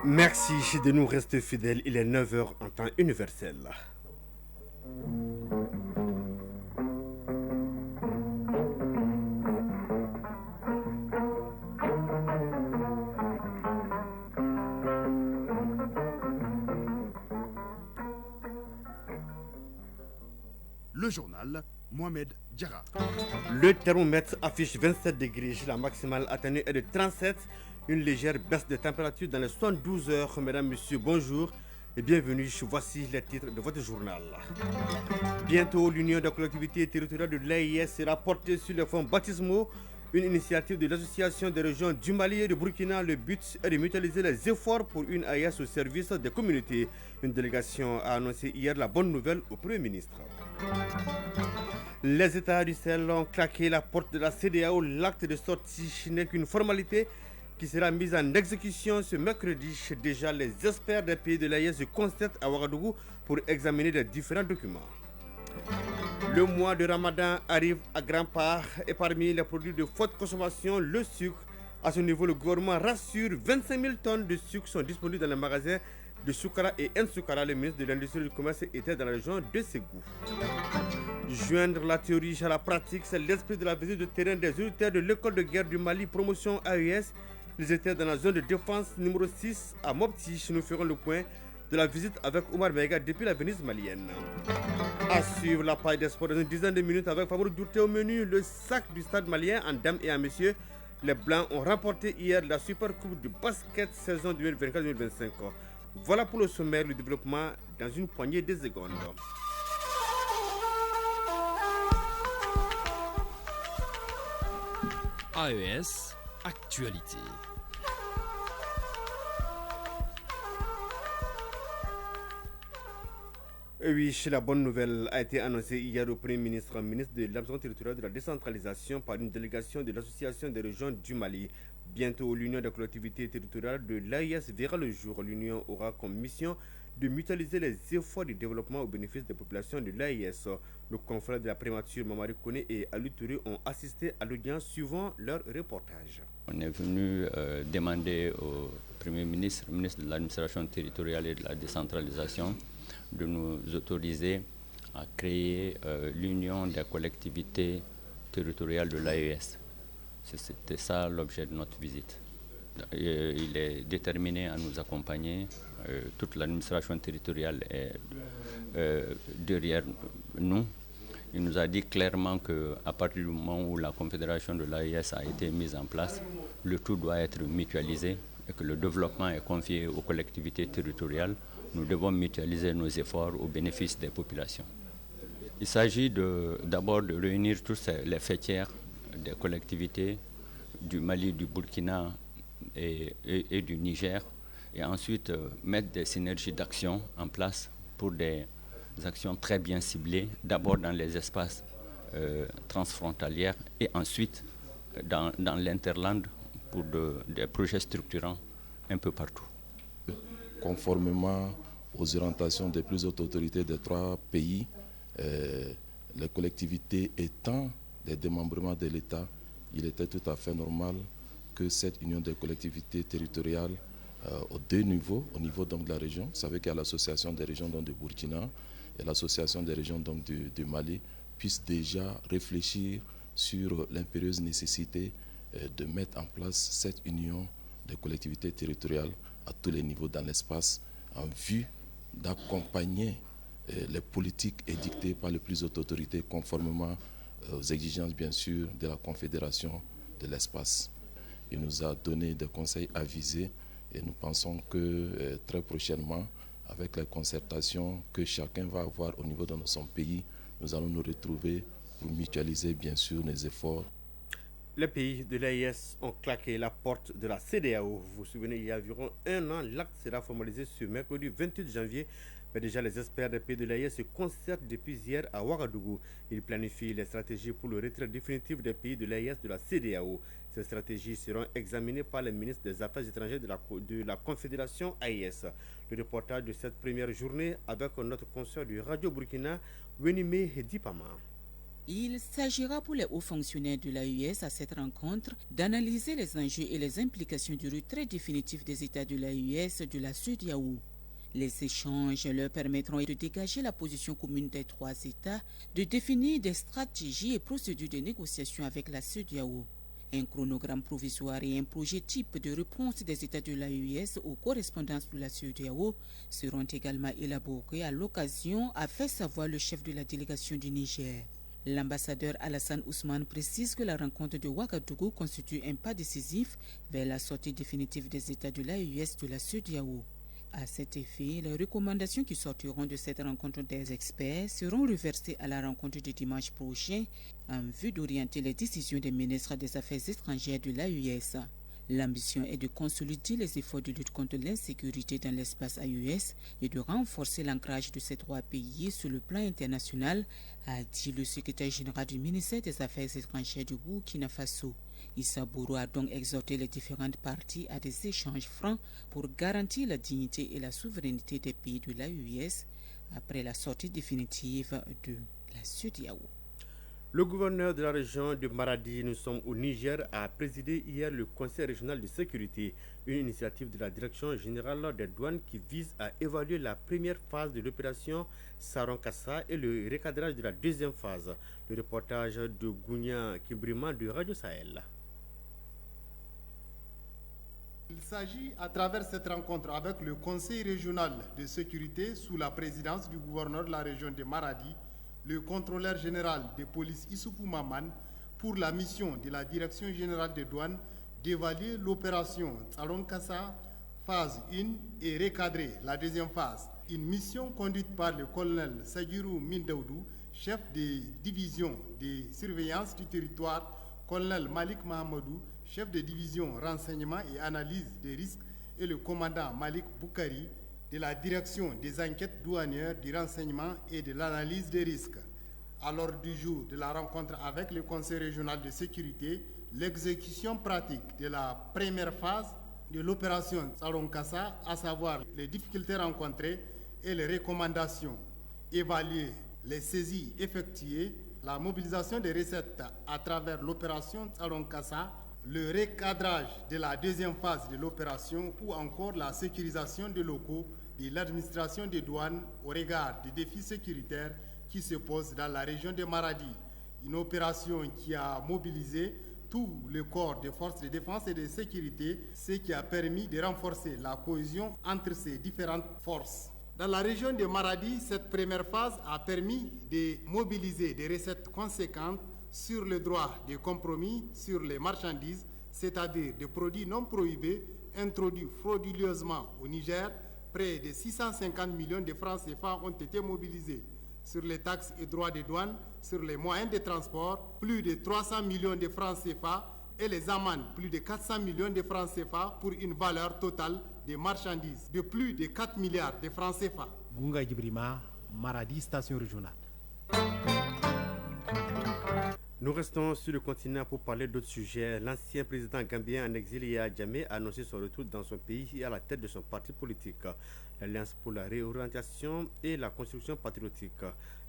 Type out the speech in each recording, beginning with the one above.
Merci de nous rester fidèles. Il est 9 heures en temps universel. Le journal Mohamed Diarra. Le thermomètre affiche 27 degrés. La maximale atteignée est de 37. Une légère baisse de température dans les 72 heures. Mesdames, Messieurs, bonjour et bienvenue. Voici les titres de votre journal. Bientôt, l'Union des collectivités territoriales de l'AIS sera portée sur les fonds baptismaux. Une initiative de l'Association des régions du Mali et du Burkina. Le but est de mutualiser les efforts pour une AIS au service des communautés. Une délégation a annoncé hier la bonne nouvelle au Premier ministre. Les États du Sahel ont claqué la porte de la CEDEAO. L'acte de sortie n'est qu'une formalité qui sera mise en exécution ce mercredi. Déjà, les experts des pays de l'AIS se concertent à Ouagadougou pour examiner les différents documents. Le mois de Ramadan arrive à grands pas et parmi les produits de forte consommation, le sucre. À ce niveau, le gouvernement rassure 25 000 tonnes de sucre sont disponibles dans les magasins de Soukara et Nsoukara. Le ministre de l'Industrie et du Commerce était dans la région de Ségou. Joindre la théorie à la pratique, c'est l'esprit de la visite de terrain des unitaires de l'école de guerre du Mali, promotion AES. Ils étaient dans la zone de défense numéro 6 à Mopti. Nous ferons le point de la visite avec Omar Mega depuis la Venise malienne. À suivre la paille des sports dans une dizaine de minutes avec Fabrou Dourté au menu, le sac du stade malien en dames et en messieurs. Les Blancs ont remporté hier la Super Coupe de basket saison 2024-2025. Voilà pour le sommaire, le développement dans une poignée de secondes. AES Actualité. Oui, la bonne nouvelle a été annoncée hier au Premier ministre, ministre de l'Aménagement territorial de la décentralisation par une délégation de l'Association des régions du Mali. Bientôt, l'Union des collectivités territoriales de l'AIS verra le jour. L'Union aura comme mission de mutualiser les efforts de développement au bénéfice des populations de l'AIS. Nos confrères de la prémature Mamari Kone et Ali Touré ont assisté à l'audience suivant leur reportage. On est venu demander au Premier ministre, ministre de l'Administration territoriale et de la décentralisation, de nous autoriser à créer l'Union des collectivités territoriales de l'AES. C'était ça l'objet de notre visite. Il est déterminé à nous accompagner. Toute l'administration territoriale est derrière nous. Il nous a dit clairement qu'à partir du moment où la confédération de l'AES a été mise en place, le tout doit être mutualisé et que le développement est confié aux collectivités territoriales. Nous devons mutualiser nos efforts au bénéfice des populations. Il s'agit d'abord de réunir tous les fêtières des collectivités du Mali, du Burkina et du Niger, et ensuite mettre des synergies d'action en place pour des actions très bien ciblées, d'abord dans les espaces transfrontaliers et ensuite dans l'interland pour des projets structurants un peu partout. Conformément aux orientations des plus hautes autorités des trois pays, les collectivités étant des démembrements de l'État, il était tout à fait normal que cette union des collectivités territoriales aux deux niveaux, au niveau donc de la région, vous savez qu'il y a l'association des régions donc, du Burkina et l'association des régions donc, du Mali, puisse déjà réfléchir sur l'impérieuse nécessité de mettre en place cette union des collectivités territoriales à tous les niveaux dans l'espace en vue d'accompagner les politiques édictées par les plus hautes autorités conformément aux exigences bien sûr de la Confédération de l'espace. Il nous a donné des conseils avisés et nous pensons que très prochainement, avec les concertations que chacun va avoir au niveau de son pays, nous allons nous retrouver pour mutualiser bien sûr nos efforts. Les pays de l'AIS ont claqué la porte de la CEDEAO. Vous vous souvenez, il y a environ un an, l'acte sera formalisé ce mercredi 28 janvier. Mais déjà, les experts des pays de l'AIS se concertent depuis hier à Ouagadougou. Ils planifient les stratégies pour le retrait définitif des pays de l'AIS de la CEDEAO. Ces stratégies seront examinées par les ministres des Affaires étrangères de la Confédération AIS. Le reportage de cette première journée avec notre consoeur du Radio Burkina, Wenime Hedipama. Il s'agira pour les hauts fonctionnaires de l'AES à cette rencontre d'analyser les enjeux et les implications du retrait définitif des États de l'AES de la CEDEAO. Les échanges leur permettront de dégager la position commune des 3 États, de définir des stratégies et procédures de négociation avec la CEDEAO. Un chronogramme provisoire et un projet type de réponse des États de l'AES aux correspondances de la CEDEAO seront également élaborés à l'occasion, a fait savoir le chef de la délégation du Niger. L'ambassadeur Alassane Ousmane précise que la rencontre de Ouagadougou constitue un pas décisif vers la sortie définitive des États de l'AES de la CEDEAO. À cet effet, les recommandations qui sortiront de cette rencontre des experts seront reversées à la rencontre de dimanche prochain en vue d'orienter les décisions des ministres des Affaires étrangères de l'AES. L'ambition est de consolider les efforts de lutte contre l'insécurité dans l'espace AES et de renforcer l'ancrage de ces 3 pays sur le plan international, a dit le secrétaire général du ministère des Affaires étrangères du Burkina Faso. Issa Bourou a donc exhorté les différentes parties à des échanges francs pour garantir la dignité et la souveraineté des pays de l'AES après la sortie définitive de la CEDEAO. Le gouverneur de la région de Maradi, nous sommes au Niger, a présidé hier le Conseil régional de sécurité, une initiative de la Direction générale des douanes qui vise à évaluer la première phase de l'opération Saron Kassa et le recadrage de la deuxième phase. Le reportage de Gounia Kibrima de Radio Sahel. Il s'agit à travers cette rencontre avec le Conseil régional de sécurité sous la présidence du gouverneur de la région de Maradi, le contrôleur général de police Issoufou Maman, pour la mission de la Direction générale des douanes d'évaluer l'opération Saron Kassa phase 1 et recadrer la deuxième phase. Une mission conduite par le colonel Sagirou Mindaoudou, chef de division de surveillance du territoire, colonel Malik Mahamadou, chef de division renseignement et analyse des risques, et le commandant Malik Boukari, de la direction des enquêtes douanières, du renseignement et de l'analyse des risques. À l'ordre du jour de la rencontre avec le Conseil régional de sécurité, l'exécution pratique de la première phase de l'opération Saron Kassa, à savoir les difficultés rencontrées et les recommandations, évaluer les saisies effectuées, la mobilisation des recettes à travers l'opération Saron Kassa, le recadrage de la deuxième phase de l'opération ou encore la sécurisation des locaux de l'administration des douanes au regard des défis sécuritaires qui se posent dans la région de Maradi. Une opération qui a mobilisé tout le corps des forces de défense et de sécurité, ce qui a permis de renforcer la cohésion entre ces différentes forces. Dans la région de Maradi, cette première phase a permis de mobiliser des recettes conséquentes sur le droit de compromis sur les marchandises, c'est-à-dire des produits non prohibés introduits frauduleusement au Niger. Près de 650 millions de francs CFA ont été mobilisés sur les taxes et droits de douane, sur les moyens de transport, plus de 300 millions de francs CFA et les amendes, plus de 400 millions de francs CFA pour une valeur totale des marchandises de plus de 4 milliards de francs CFA. Gunga Gibrima, Maradi, station régionale. Nous restons sur le continent pour parler d'autres sujets. L'ancien président gambien en exil Yahya Jammeh a annoncé son retour dans son pays et à la tête de son parti politique, l'Alliance pour la réorientation et la construction patriotique.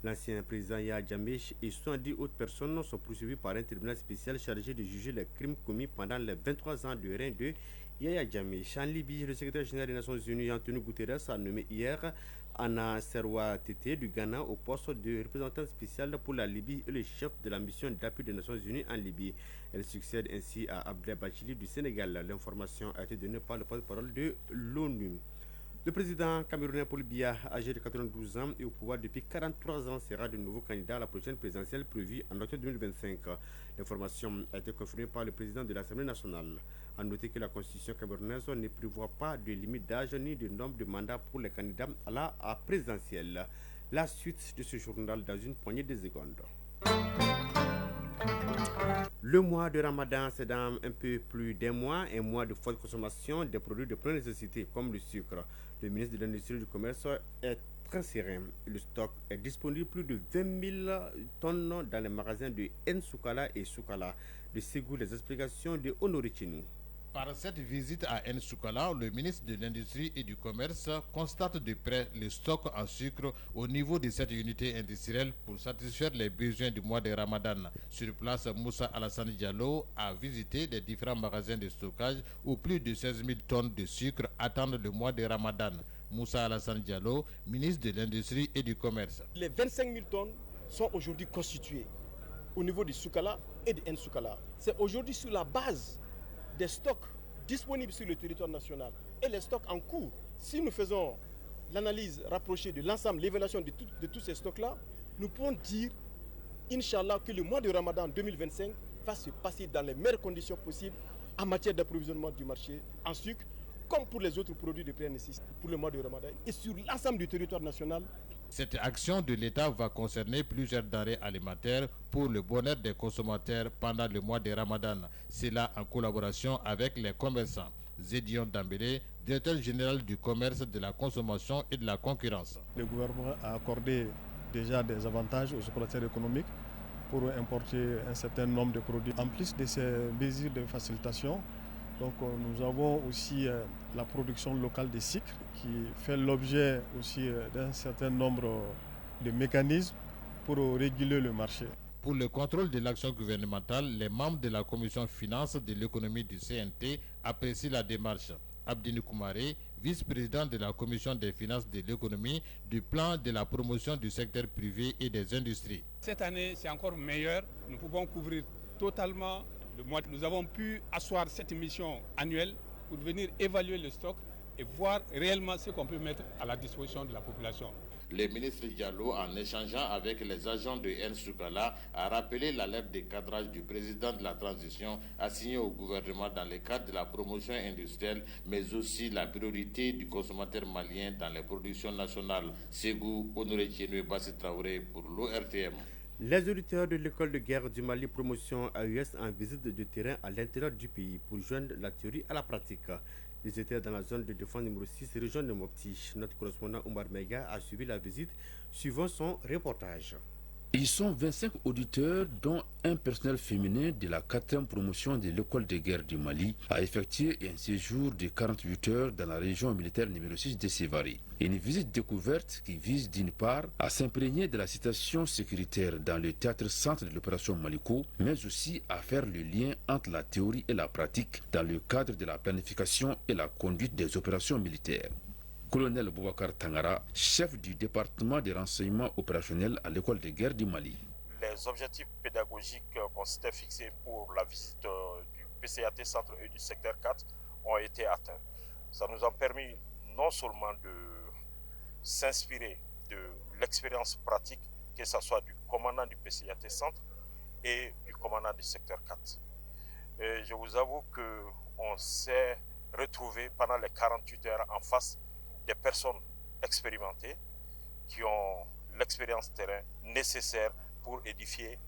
L'ancien président Yahya Jammeh et 70 autres personnes sont poursuivies par un tribunal spécial chargé de juger les crimes commis pendant les 23 ans de règne de Yahya Jammeh. En Libye, le secrétaire général des Nations Unies, Antonio Guterres, a nommé hier Anna Serwa Tete du Ghana au poste de représentant spécial pour la Libye et le chef de la mission d'appui des Nations Unies en Libye. Elle succède ainsi à Abdel Bachili du Sénégal. L'information a été donnée par le porte-parole de l'ONU. Le président camerounais Paul Biya, âgé de 92 ans et au pouvoir depuis 43 ans, sera de nouveau candidat à la prochaine présidentielle prévue en octobre 2025. L'information a été confirmée par le président de l'Assemblée nationale. A noter que la constitution camerounaise ne prévoit pas de limite d'âge ni de nombre de mandats pour les candidats à la présidentielle. La suite de ce journal dans une poignée de secondes. Le mois de Ramadan, c'est dans un peu plus d'un mois, un mois de forte consommation des produits de première nécessité comme le sucre. Le ministre de l'Industrie et du Commerce est très serein. Le stock est disponible plus de 20 000 tonnes dans les magasins de Nsoukala et Soukala. De Ségou, les explications de Honoré Chinou. Par cette visite à Nsukala, le ministre de l'Industrie et du Commerce constate de près les stocks en sucre au niveau de cette unité industrielle pour satisfaire les besoins du mois de Ramadan. Sur place, Moussa Alassane Diallo a visité les différents magasins de stockage où plus de 16 000 tonnes de sucre attendent le mois de Ramadan. Moussa Alassane Diallo, ministre de l'Industrie et du Commerce. Les 25 000 tonnes sont aujourd'hui constituées au niveau du Soukala et de Nsukala. C'est aujourd'hui sur la base des stocks disponibles sur le territoire national et les stocks en cours. Si nous faisons l'analyse rapprochée de l'ensemble, l'évaluation de tous ces stocks-là, nous pouvons dire, Inch'Allah, que le mois de Ramadan 2025 va se passer dans les meilleures conditions possibles en matière d'approvisionnement du marché en sucre, comme pour les autres produits de première nécessité pour le mois de Ramadan et sur l'ensemble du territoire national. Cette action de l'État va concerner plusieurs denrées alimentaires pour le bonheur des consommateurs pendant le mois de Ramadan. C'est là en collaboration avec les commerçants. Zedion Dambélé, directeur général du commerce, de la consommation et de la concurrence. Le gouvernement a accordé déjà des avantages aux opérateurs économiques pour importer un certain nombre de produits. En plus de ces mesures de facilitation, donc nous avons aussi la production locale de sucre qui fait l'objet aussi d'un certain nombre de mécanismes pour réguler le marché. Pour le contrôle de l'action gouvernementale, les membres de la commission finance de l'économie du CNT apprécient la démarche. Abdini Koumaré, vice-président de la commission des finances de l'économie, du plan de la promotion du secteur privé et des industries. Cette année, c'est encore meilleur. Nous pouvons couvrir totalement le mois. Nous avons pu asseoir cette mission annuelle pour venir évaluer le stock et voir réellement ce qu'on peut mettre à la disposition de la population. Le ministre Diallo, en échangeant avec les agents de Nsukala, a rappelé la lettre de cadrage du président de la transition assignée au gouvernement dans le cadre de la promotion industrielle, mais aussi la priorité du consommateur malien dans les productions nationales. Ségou Honoré Tchénoué Bassi Traoré pour l'ORTM. Les auditeurs de l'école de guerre du Mali promotion AUS en visite de terrain à l'intérieur du pays pour joindre la théorie à la pratique. Ils étaient dans la zone de défense numéro 6, région de Mopti. Notre correspondant Omar Mega a suivi la visite, suivant son reportage. Ils sont 25 auditeurs, dont un personnel féminin de la 4e promotion de l'école de guerre du Mali a effectué un séjour de 48 heures dans la région militaire numéro 6 de Sévaré. Une visite découverte qui vise d'une part à s'imprégner de la situation sécuritaire dans le théâtre-centre de l'opération Maliko, mais aussi à faire le lien entre la théorie et la pratique dans le cadre de la planification et la conduite des opérations militaires. Colonel Boubacar Tangara, chef du département des renseignements opérationnels à l'école de guerre du Mali. Les objectifs pédagogiques qu'on s'était fixés pour la visite du PCAT Centre et du secteur 4 ont été atteints. Ça nous a permis non seulement de s'inspirer de l'expérience pratique, que ce soit du commandant du PCAT Centre et du commandant du secteur 4. Et je vous avoue qu'on s'est retrouvé pendant les 48 heures en face des personnes expérimentées qui ont l'expérience terrain nécessaire pour édifier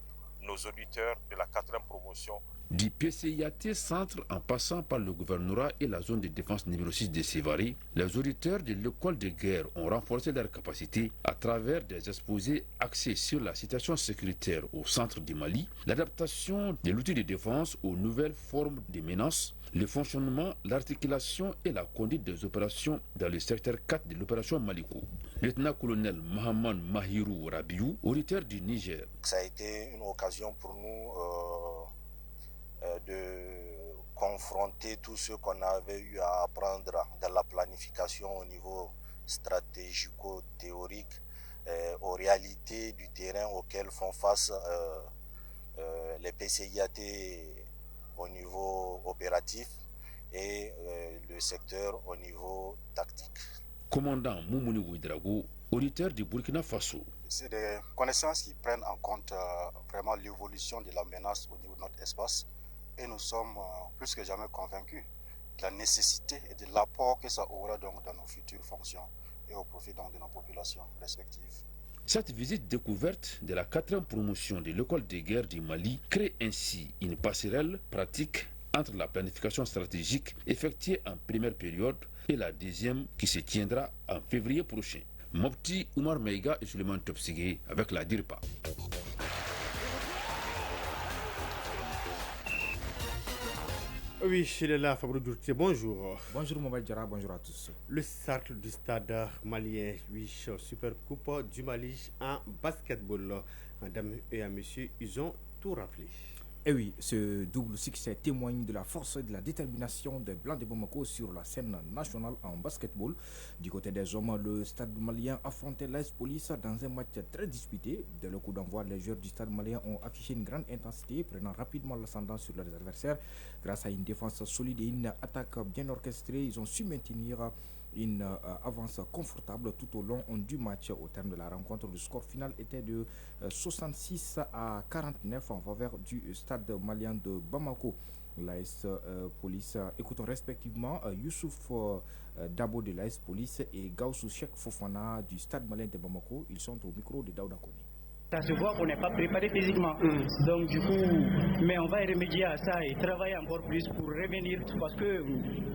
nos auditeurs de la 4e promotion. Du PCIAT Centre en passant par le gouvernorat et la zone de défense numéro 6 de Sévaré, les auditeurs de l'école de guerre ont renforcé leurs capacités à travers des exposés axés sur la situation sécuritaire au centre du Mali, l'adaptation de l'outil de défense aux nouvelles formes de menaces, le fonctionnement, l'articulation et la conduite des opérations dans le secteur 4 de l'opération Maliko. Lieutenant-colonel Mohamed Mahirou Rabiou, auditeur du Niger. Ça a été une occasion pour nous de confronter tout ce qu'on avait eu à apprendre dans la planification au niveau stratégico-théorique aux réalités du terrain auxquelles font face les PCIAT au niveau opératif et le secteur au niveau tactique. Commandant Moumouni Ouidrago, auditeur du Burkina Faso. C'est des connaissances qui prennent en compte vraiment l'évolution de la menace au niveau de notre espace et nous sommes plus que jamais convaincus de la nécessité et de l'apport que ça aura donc dans nos futures fonctions et au profit donc de nos populations respectives. Cette visite découverte de la 4e promotion de l'école de guerre du Mali crée ainsi une passerelle pratique entre la planification stratégique effectuée en première période et la deuxième qui se tiendra en février prochain. Mopti, Oumar Meiga et Suleiman Topsigé avec la DIRPA. Oui, il est là, Fabrou Dourtier, bonjour. Bonjour Mohamed Diarra, bonjour à tous. Le cercle du stade malien, Super Coupe du Mali en basketball. Madame et à monsieur, ils ont tout rappelé. Et oui, ce double succès témoigne de la force et de la détermination des Blancs de Bamako sur la scène nationale en basketball. Du côté des hommes, le stade malien affrontait l'AS Police dans un match très disputé. Dès le coup d'envoi, les joueurs du stade malien ont affiché une grande intensité, prenant rapidement l'ascendant sur leurs adversaires. Grâce à une défense solide et une attaque bien orchestrée, ils ont su maintenir une avance confortable tout au long du match. Au terme de la rencontre, le score final était de 66 à 49 en faveur du stade malien de Bamako. L'AS Police, écoutons respectivement Youssouf Dabo de l'AS Police et Gaussou Cheikh Fofana du stade malien de Bamako. Ils sont au micro de Daouda Koni. Ça se voit qu'on n'est pas préparé physiquement. Donc du coup, mais on va y remédier à ça et travailler encore plus pour revenir parce que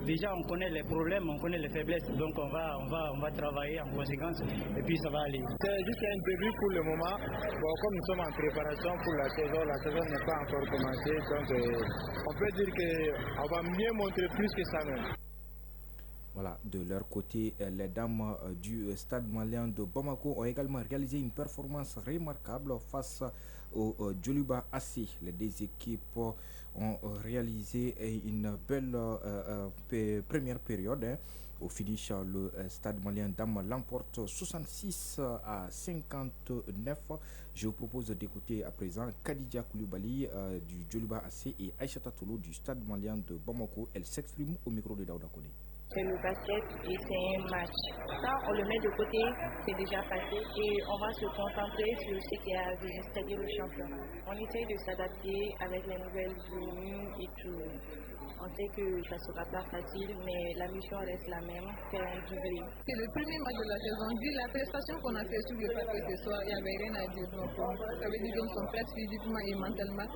déjà on connaît les problèmes, on connaît les faiblesses. Donc on va travailler en conséquence et puis ça va aller. C'est juste un début pour le moment. Bon, comme nous sommes en préparation pour la saison n'est pas encore commencée. Donc on peut dire qu'on va mieux montrer plus que ça même. Voilà, de leur côté, les dames du stade malien de Bamako ont également réalisé une performance remarquable face au Djoliba AC. Les deux équipes ont réalisé une belle première période. Au finish, le stade malien dames l'emporte 66 à 59. Je vous propose d'écouter à présent Khadija Koulibaly du Djoliba AC et Aïchata Tolo du stade malien de Bamako. Elle s'exprime au micro de Daouda Kone. C'est le basket et c'est un match. Ça, on le met de côté, c'est déjà passé et on va se concentrer sur ce qui est à venir, c'est-à-dire le championnat. On essaye de s'adapter avec les nouvelles venues et tout. On sait que ça ne sera pas facile, mais la mission reste la même, faire un doublé. C'est le premier match de la saison. Vu la prestation qu'on a fait sur le papier ce soir, il n'y avait rien à dire. Donc, ça veut dire qu'ils sont prêts physiquement et mentalement.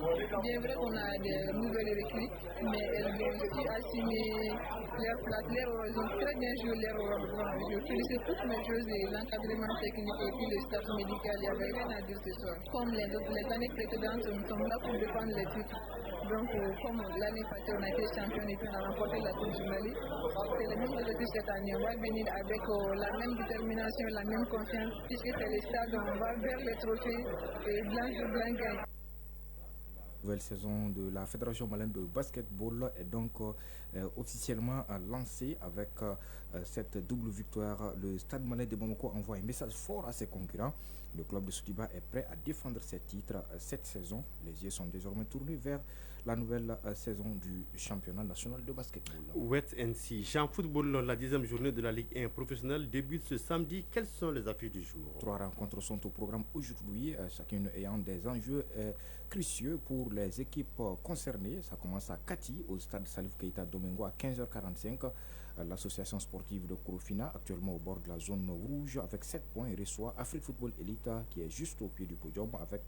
Bien vrai qu'on a des nouvelles recrues, mais elles ont aussi assumé leur place, leur rôle. Ils ont très bien joué leur rôle. Je félicite toutes mes joueuses et l'encadrement technique et puis le staff médical. Il n'y avait rien à dire ce soir. Comme les années précédentes, nous sommes là pour défendre les titres. Donc, comme l'année passée, on a été champion et puis on a remporté la Coupe du Mali. C'est le même objectif cette année. On va venir avec la même détermination, la même confiance, puisque c'est le stade, on va vers les trophées et blanc sur blanc gagne. Nouvelle saison de la Fédération malienne de basketball est donc officiellement lancée avec cette double victoire. Le stade malien de Bamako envoie un message fort à ses concurrents. Le club de Soutiba est prêt à défendre ses titres cette saison. Les yeux sont désormais tournés vers la nouvelle saison du championnat national de basketball. Wet NC, Jean Football, la 10e journée de la Ligue 1 professionnelle débute ce samedi. Quelles sont les affiches du jour? 3 rencontres sont au programme aujourd'hui, chacune ayant des enjeux cruciaux pour les équipes concernées. Ça commence à Kati, au stade Salif Keita Domingo à 15h45. L'association sportive de Korofina, actuellement au bord de la zone rouge avec 7 points, reçoit Afrique Football Elite qui est juste au pied du podium avec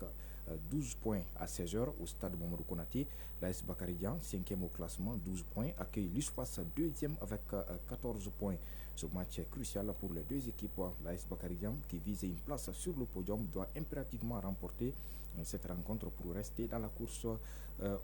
12 points à 16h au stade Mamadou Konaté. L'AS Bakaridian, 5e au classement, 12 points, accueille l'USFAS 2e avec 14 points. Ce match est crucial pour les deux équipes. L'AS Bakaridian, qui vise une place sur le podium, doit impérativement remporter cette rencontre pour rester dans la course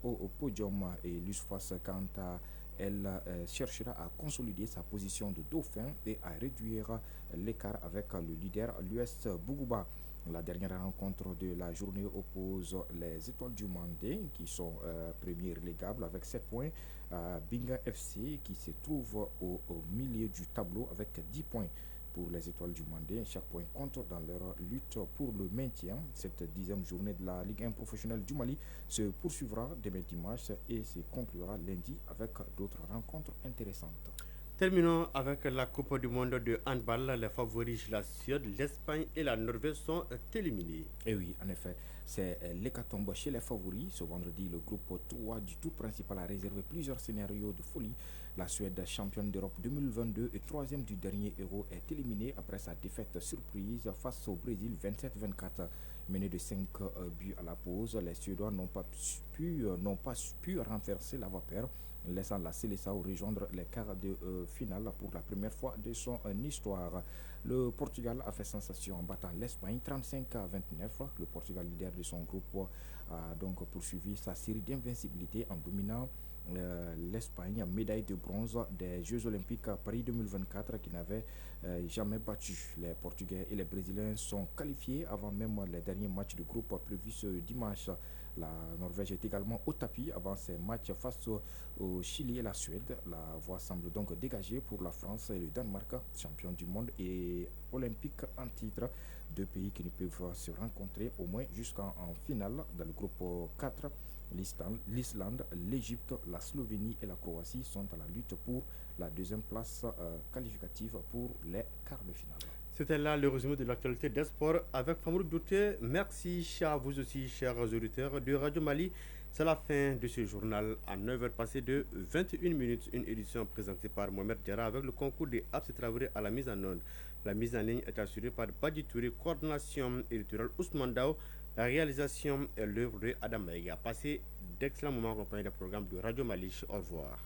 au podium. Et l'USFAS, quant à elle, cherchera à consolider sa position de dauphin et à réduire l'écart avec le leader, l'US Bougouba. La dernière rencontre de la journée oppose les Étoiles du Mandé qui sont premiers relégables avec 7 points à Binga FC qui se trouve au milieu du tableau avec 10 points. Pour les Étoiles du Mandé, chaque point compte dans leur lutte pour le maintien. Cette 10e journée de la Ligue 1 professionnelle du Mali se poursuivra demain dimanche et se conclura lundi avec d'autres rencontres intéressantes. Terminons avec la Coupe du Monde de handball. Les favoris, la Suède, l'Espagne et la Norvège sont éliminés. Et oui, en effet, c'est l'hécatombe chez les favoris. Ce vendredi, le groupe 3 du tour principal a réservé plusieurs scénarios de folie. La Suède, championne d'Europe 2022 et 3e du dernier Euro, est éliminée après sa défaite surprise face au Brésil 27-24. Menée de 5 buts à la pause, les Suédois n'ont pas pu renverser la vapeur, laissant la Seleção rejoindre les quarts de finale pour la première fois de son histoire. Le Portugal a fait sensation en battant l'Espagne 35-29. Le Portugal, leader de son groupe, a donc poursuivi sa série d'invincibilité en dominant l'Espagne, médaille de bronze des Jeux Olympiques à Paris 2024 qui n'avait jamais battu. Les Portugais et les Brésiliens sont qualifiés avant même les derniers matchs de groupe prévus ce dimanche. La Norvège est également au tapis avant ses matchs face au Chili et la Suède. La voie semble donc dégagée pour la France et le Danemark, champions du monde et olympiques en titre. Deux pays qui ne peuvent se rencontrer au moins jusqu'en finale. Dans le groupe 4, l'Islande, l'Égypte, la Slovénie et la Croatie sont à la lutte pour la deuxième place qualificative pour les quarts de finale. C'était là le résumé de l'actualité des sports avec Famour Douté. Merci à vous aussi, chers auditeurs de Radio Mali. C'est la fin de ce journal à 9h passées de 21 minutes. Une édition présentée par Mohamed Diarra avec le concours des Abs Traoré à la mise en onde. La mise en ligne est assurée par Badi Touré, coordination éditoriale Ousmane Dao. La réalisation est l'œuvre de Adam Maïga. Passez d'excellents moments en compagnie des programmes de Radio Mali. Au revoir.